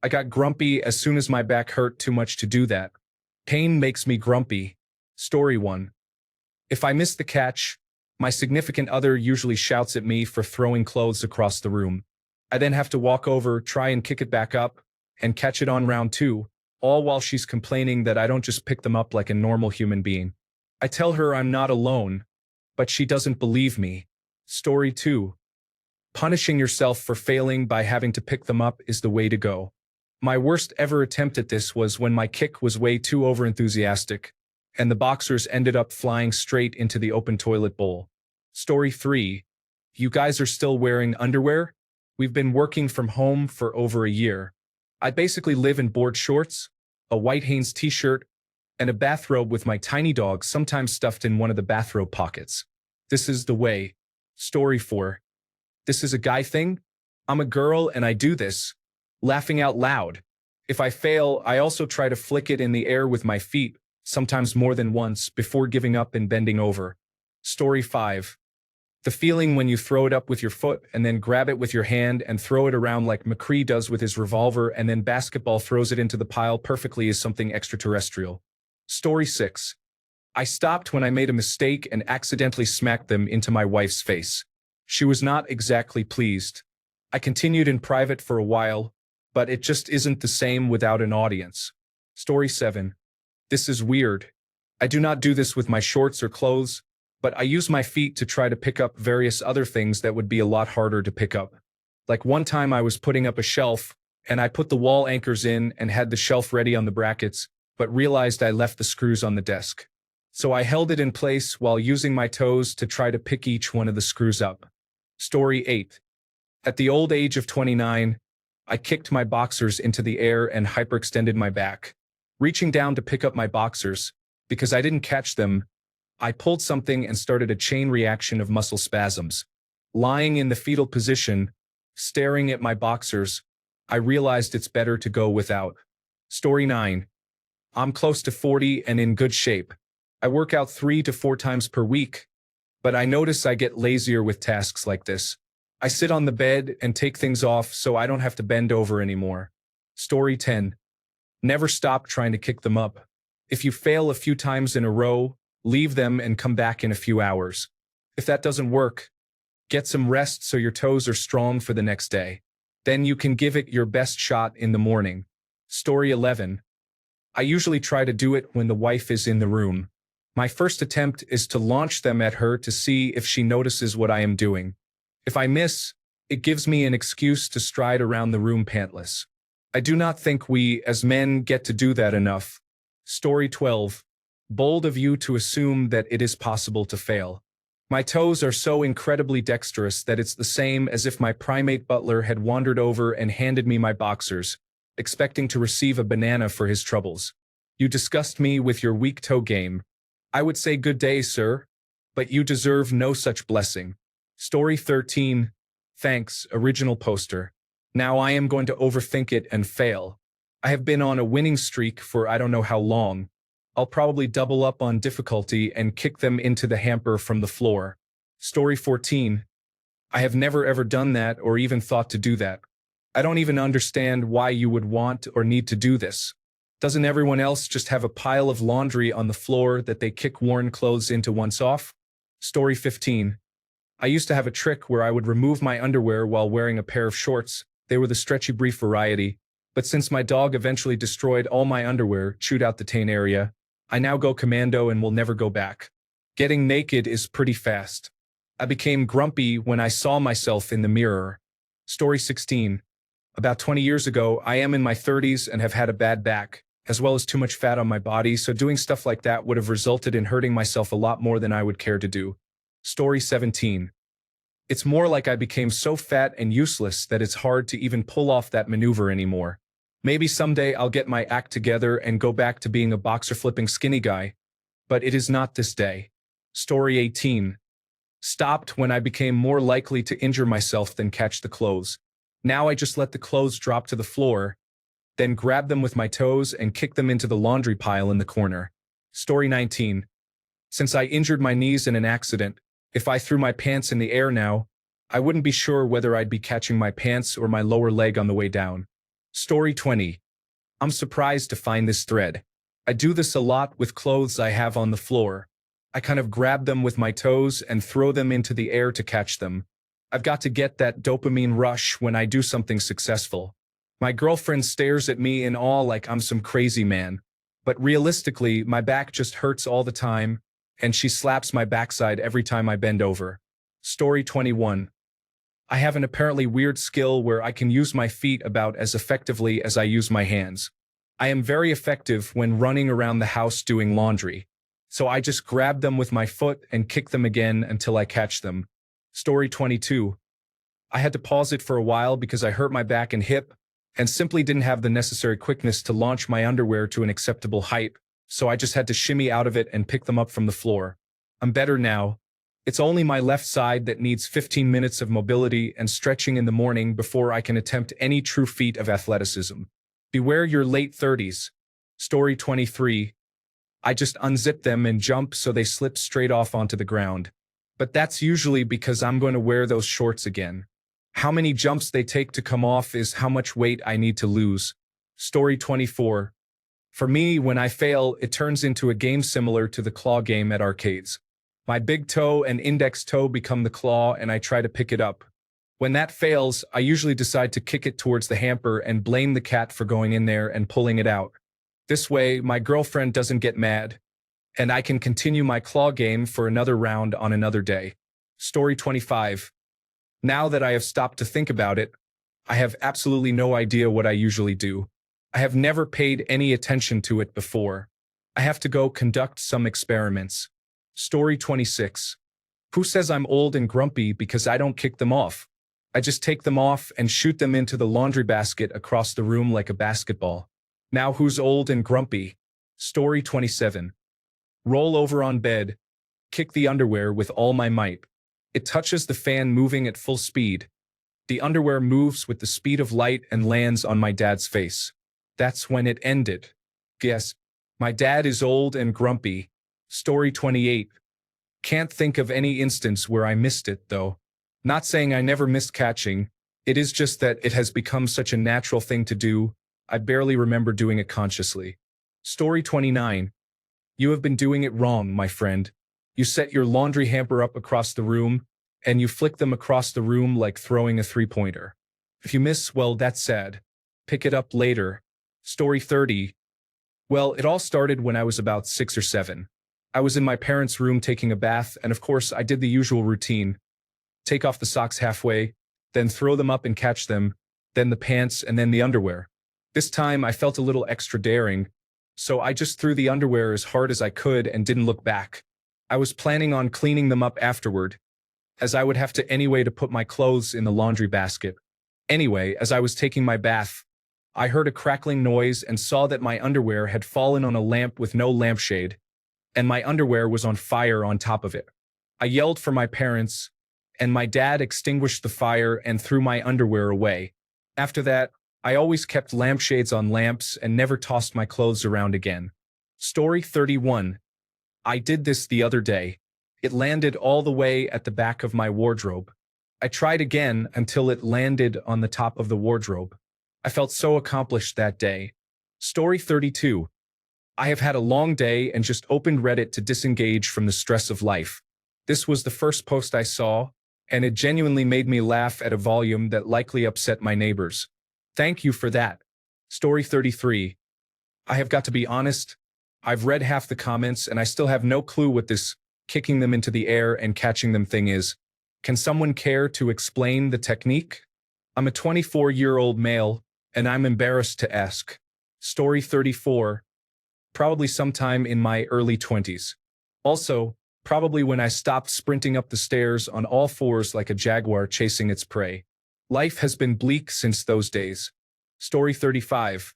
I got grumpy as soon as my back hurt too much to do that. Pain makes me grumpy. Story 1. If I miss the catch, my significant other usually shouts at me for throwing clothes across the room. I then have to walk over, try and kick it back up, and catch it on round 2, all while she's complaining that I don't just pick them up like a normal human being. I tell her I'm not alone, but she doesn't believe me. Story 2. Punishing yourself for failing by having to pick them up is the way to go. My worst ever attempt at this was when my kick was way too overenthusiastic, and the boxers ended up flying straight into the open toilet bowl. Story 3. You guys are still wearing underwear? We've been working from home for over a year. I basically live in board shorts, a white Hanes t-shirt, and a bathrobe with my tiny dog sometimes stuffed in one of the bathrobe pockets. This is the way. Story 4. This is a guy thing? I'm a girl and I do this. Laughing out loud. If I fail, I also try to flick it in the air with my feet, sometimes more than once, before giving up and bending over. Story 5. The feeling when you throw it up with your foot and then grab it with your hand and throw it around like McCree does with his revolver and then basketball throws it into the pile perfectly is something extraterrestrial. Story 6. I stopped when I made a mistake and accidentally smacked them into my wife's face. She was not exactly pleased. I continued in private for a while, but it just isn't the same without an audience. Story 7. This is weird. I do not do this with my shorts or clothes, but I use my feet to try to pick up various other things that would be a lot harder to pick up. Like one time I was putting up a shelf, and I put the wall anchors in and had the shelf ready on the brackets, but realized I left the screws on the desk. So I held it in place while using my toes to try to pick each one of the screws up. Story 8. At the old age of 29, I kicked my boxers into the air and hyperextended my back. Reaching down to pick up my boxers, because I didn't catch them, I pulled something and started a chain reaction of muscle spasms. Lying in the fetal position, staring at my boxers, I realized it's better to go without. Story 9. I'm close to 40 and in good shape. I work out 3 to 4 times per week, but I notice I get lazier with tasks like this. I sit on the bed and take things off so I don't have to bend over anymore. Story 10. Never stop trying to kick them up. If you fail a few times in a row, leave them and come back in a few hours. If that doesn't work, get some rest so your toes are strong for the next day. Then you can give it your best shot in the morning. Story 11. I usually try to do it when the wife is in the room. My first attempt is to launch them at her to see if she notices what I am doing. If I miss, it gives me an excuse to stride around the room pantless. I do not think we, as men, get to do that enough. Story 12. Bold of you to assume that it is possible to fail. My toes are so incredibly dexterous that it's the same as if my primate butler had wandered over and handed me my boxers, expecting to receive a banana for his troubles. You disgust me with your weak toe game. I would say good day, sir, but you deserve no such blessing. Story 13. Thanks, original poster. Now I am going to overthink it and fail. I have been on a winning streak for I don't know how long. I'll probably double up on difficulty and kick them into the hamper from the floor. Story 14. I have never ever done that or even thought to do that. I don't even understand why you would want or need to do this. Doesn't everyone else just have a pile of laundry on the floor that they kick worn clothes into once off? Story 15. I used to have a trick where I would remove my underwear while wearing a pair of shorts. They were the stretchy brief variety, but since my dog eventually destroyed all my underwear, chewed out the taint area, I now go commando and will never go back. Getting naked is pretty fast. I became grumpy when I saw myself in the mirror. Story 16. About 20 years ago, I am in my 30s and have had a bad back, as well as too much fat on my body, so doing stuff like that would have resulted in hurting myself a lot more than I would care to do. Story 17. It's more like I became so fat and useless that it's hard to even pull off that maneuver anymore. Maybe someday I'll get my act together and go back to being a boxer-flipping skinny guy, but it is not this day. Story 18. Stopped when I became more likely to injure myself than catch the clothes. Now I just let the clothes drop to the floor, then grab them with my toes and kick them into the laundry pile in the corner. Story 19. Since I injured my knees in an accident, if I threw my pants in the air now, I wouldn't be sure whether I'd be catching my pants or my lower leg on the way down. Story 20. I'm surprised to find this thread. I do this a lot with clothes I have on the floor. I kind of grab them with my toes and throw them into the air to catch them. I've got to get that dopamine rush when I do something successful. My girlfriend stares at me in awe like I'm some crazy man. But realistically, my back just hurts all the time, and she slaps my backside every time I bend over. Story 21. I have an apparently weird skill where I can use my feet about as effectively as I use my hands. I am very effective when running around the house doing laundry. So I just grab them with my foot and kick them again until I catch them. Story 22. I had to pause it for a while because I hurt my back and hip, and simply didn't have the necessary quickness to launch my underwear to an acceptable height, so I just had to shimmy out of it and pick them up from the floor. I'm better now. It's only my left side that needs 15 minutes of mobility and stretching in the morning before I can attempt any true feat of athleticism. Beware your late 30s. Story 23. I just unzip them and jump so they slip straight off onto the ground. But that's usually because I'm going to wear those shorts again. How many jumps they take to come off is how much weight I need to lose. Story 24. For me, when I fail, it turns into a game similar to the claw game at arcades. My big toe and index toe become the claw and I try to pick it up. When that fails, I usually decide to kick it towards the hamper and blame the cat for going in there and pulling it out. This way, my girlfriend doesn't get mad, and I can continue my claw game for another round on another day. Story 25. Now that I have stopped to think about it, I have absolutely no idea what I usually do. I have never paid any attention to it before. I have to go conduct some experiments. Story 26. Who says I'm old and grumpy because I don't kick them off? I just take them off and shoot them into the laundry basket across the room like a basketball. Now who's old and grumpy? Story 27. Roll over on bed, kick the underwear with all my might. It touches the fan moving at full speed. The underwear moves with the speed of light and lands on my dad's face. That's when it ended. Guess. My dad is old and grumpy. Story 28. Can't think of any instance where I missed it, though. Not saying I never missed catching. It is just that it has become such a natural thing to do, I barely remember doing it consciously. Story 29. You have been doing it wrong, my friend. You set your laundry hamper up across the room, and you flick them across the room like throwing a three-pointer. If you miss, well, that's sad. Pick it up later. Story 30. Well, it all started when I was about 6 or 7. I was in my parents' room taking a bath, and of course I did the usual routine. Take off the socks halfway, then throw them up and catch them, then the pants, and then the underwear. This time I felt a little extra daring, so I just threw the underwear as hard as I could and didn't look back. I was planning on cleaning them up afterward, as I would have to anyway to put my clothes in the laundry basket. Anyway, as I was taking my bath, I heard a crackling noise and saw that my underwear had fallen on a lamp with no lampshade, and my underwear was on fire on top of it. I yelled for my parents, and my dad extinguished the fire and threw my underwear away. After that, I always kept lampshades on lamps and never tossed my clothes around again. Story 31. I did this the other day. It landed all the way at the back of my wardrobe. I tried again until it landed on the top of the wardrobe. I felt so accomplished that day. Story 32. I have had a long day and just opened Reddit to disengage from the stress of life. This was the first post I saw, and it genuinely made me laugh at a volume that likely upset my neighbors. Thank you for that. Story 33. I have got to be honest, I've read half the comments and I still have no clue what this kicking them into the air and catching them thing is. Can someone care to explain the technique? I'm a 24-year-old male, and I'm embarrassed to ask. Story 34. Probably sometime in my early 20s. Also, probably when I stopped sprinting up the stairs on all fours like a jaguar chasing its prey. Life has been bleak since those days. Story 35.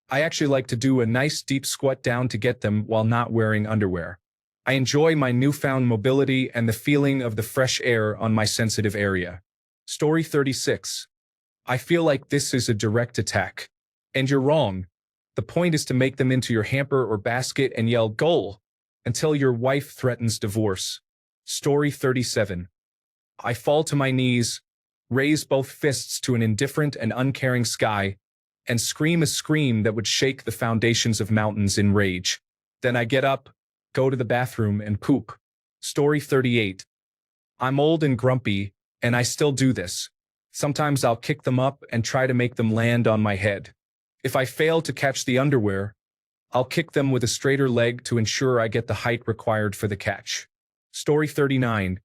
I actually like to do a nice deep squat down to get them while not wearing underwear. I enjoy my newfound mobility and the feeling of the fresh air on my sensitive area. Story 36. I feel like this is a direct attack. And you're wrong. The point is to make them into your hamper or basket and yell "goal" until your wife threatens divorce. Story 37. I fall to my knees, raise both fists to an indifferent and uncaring sky, and scream a scream that would shake the foundations of mountains in rage. Then I get up, go to the bathroom, and poop. Story 38. I'm old and grumpy, and I still do this. Sometimes I'll kick them up and try to make them land on my head. If I fail to catch the underwear, I'll kick them with a straighter leg to ensure I get the height required for the catch. Story 39.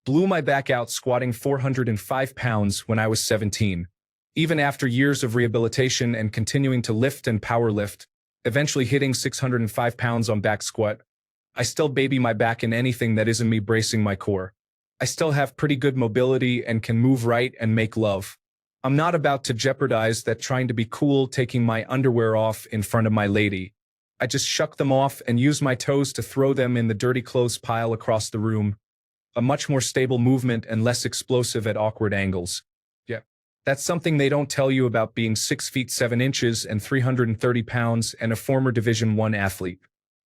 Blew my back out squatting 405 pounds when I was 17. Even after years of rehabilitation and continuing to lift and power lift, eventually hitting 605 pounds on back squat, I still baby my back in anything that isn't me bracing my core. I still have pretty good mobility and can move right and make love. I'm not about to jeopardize that trying to be cool taking my underwear off in front of my lady. I just shuck them off and use my toes to throw them in the dirty clothes pile across the room. A much more stable movement and less explosive at awkward angles. Yeah. That's something they don't tell you about being 6 feet 7 inches and 330 pounds and a former Division I athlete.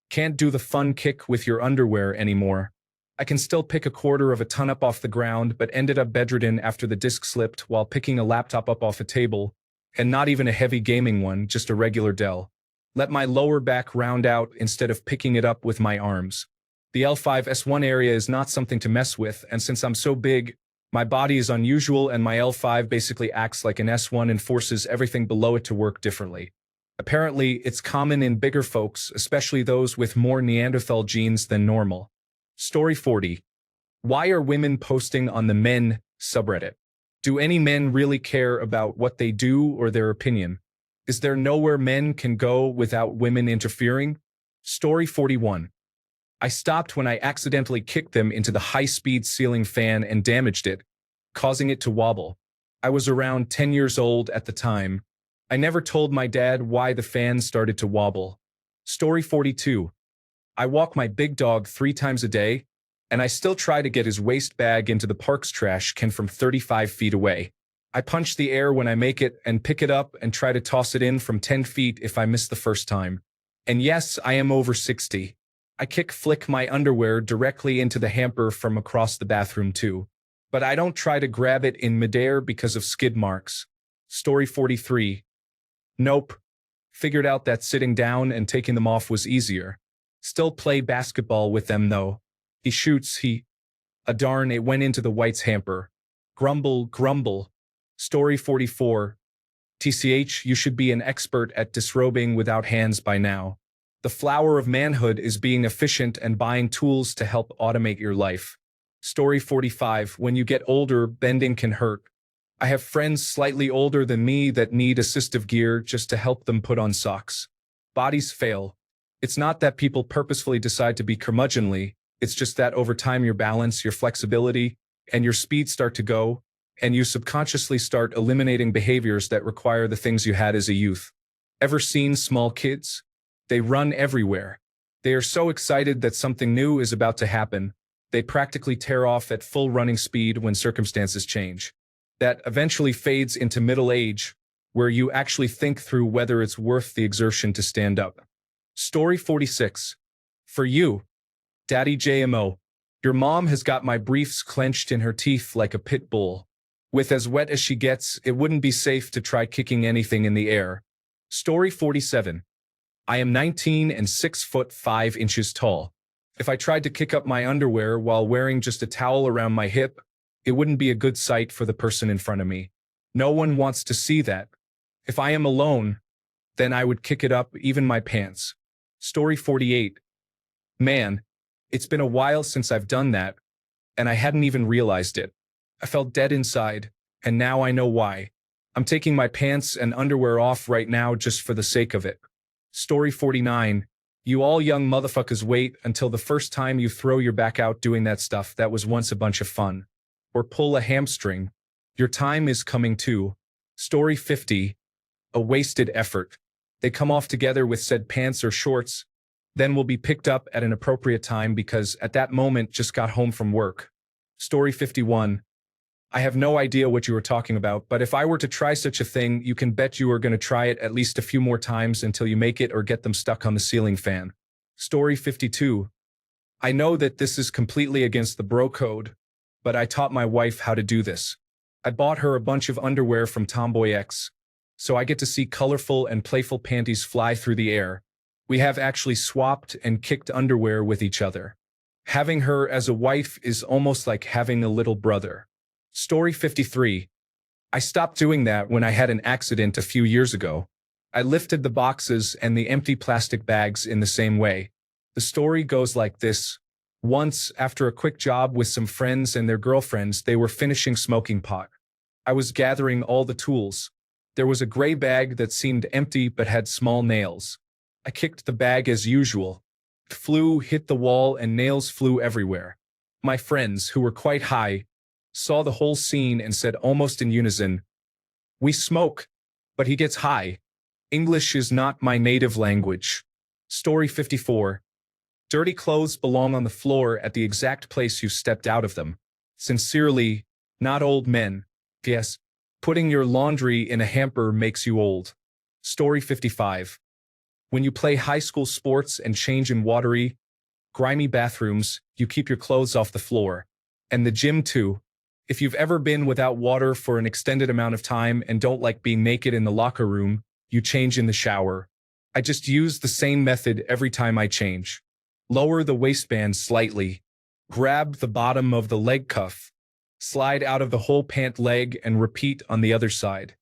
Can't do the fun kick with your underwear anymore. I can still pick a quarter of a ton up off the ground, but ended up bedridden after the disc slipped while picking a laptop up off a table, and not even a heavy gaming one, just a regular Dell. Let my lower back round out instead of picking it up with my arms. The L5-S1 area is not something to mess with, and since I'm so big, my body is unusual and my L5 basically acts like an S1 and forces everything below it to work differently. Apparently, it's common in bigger folks, especially those with more Neanderthal genes than normal. Story 40. Why are women posting on the men subreddit? Do any men really care about what they do or their opinion? Is there nowhere men can go without women interfering? Story 41. I stopped when I accidentally kicked them into the high-speed ceiling fan and damaged it, causing it to wobble. I was around 10 years old at the time. I never told my dad why the fan started to wobble. Story 42. I walk my big dog 3 times a day, and I still try to get his waste bag into the park's trash can from 35 feet away. I punch the air when I make it and pick it up and try to toss it in from 10 feet if I miss the first time. And yes, I am over 60. I flick my underwear directly into the hamper from across the bathroom too. But I don't try to grab it in midair because of skid marks. Story 43. Nope. Figured out that sitting down and taking them off was easier. Still play basketball with them though. He shoots, darn, it went into the white's hamper. Grumble, grumble. Story 44. TCH, you should be an expert at disrobing without hands by now. The flower of manhood is being efficient and buying tools to help automate your life. Story 45. When you get older, bending can hurt. I have friends slightly older than me that need assistive gear just to help them put on socks. Bodies fail. It's not that people purposefully decide to be curmudgeonly, it's just that over time your balance, your flexibility, and your speed start to go, and you subconsciously start eliminating behaviors that require the things you had as a youth. Ever seen small kids? They run everywhere. They are so excited that something new is about to happen, they practically tear off at full running speed when circumstances change. That eventually fades into middle age, where you actually think through whether it's worth the exertion to stand up. Story 46. For you, Daddy JMO, your mom has got my briefs clenched in her teeth like a pit bull. With as wet as she gets, it wouldn't be safe to try kicking anything in the air. Story 47. I am 19 and 6 foot 5 inches tall. If I tried to kick up my underwear while wearing just a towel around my hip, it wouldn't be a good sight for the person in front of me. No one wants to see that. If I am alone, then I would kick it up, even my pants. Story 48. Man, it's been a while since I've done that, and I hadn't even realized it. I felt dead inside, and now I know why. I'm taking my pants and underwear off right now just for the sake of it. Story 49. You all young motherfuckers wait until the first time you throw your back out doing that stuff that was once a bunch of fun. Or pull a hamstring. Your time is coming too. Story 50. A wasted effort. They come off together with said pants or shorts, then will be picked up at an appropriate time because at that moment just got home from work. Story 51. I have no idea what you were talking about, but if I were to try such a thing, you can bet you are going to try it at least a few more times until you make it or get them stuck on the ceiling fan. Story 52. I know that this is completely against the bro code, but I taught my wife how to do this. I bought her a bunch of underwear from Tomboy X. so I get to see colorful and playful panties fly through the air. We have actually swapped and kicked underwear with each other. Having her as a wife is almost like having a little brother. Story 53. I stopped doing that when I had an accident a few years ago. I lifted the boxes and the empty plastic bags in the same way. The story goes like this. Once, after a quick job with some friends and their girlfriends, they were finishing smoking pot. I was gathering all the tools. There was a gray bag that seemed empty but had small nails. I kicked the bag as usual. It flew, hit the wall, and nails flew everywhere. My friends, who were quite high, saw the whole scene and said almost in unison, "We smoke, but he gets high. English is not my native language." Story 54. Dirty clothes belong on the floor at the exact place you stepped out of them. Sincerely, not old men. Yes, putting your laundry in a hamper makes you old. Story 55. When you play high school sports and change in watery, grimy bathrooms, you keep your clothes off the floor. And the gym too. If you've ever been without water for an extended amount of time and don't like being naked in the locker room, you change in the shower. I just use the same method every time I change. Lower the waistband slightly. Grab the bottom of the leg cuff. Slide out of the whole pant leg and repeat on the other side.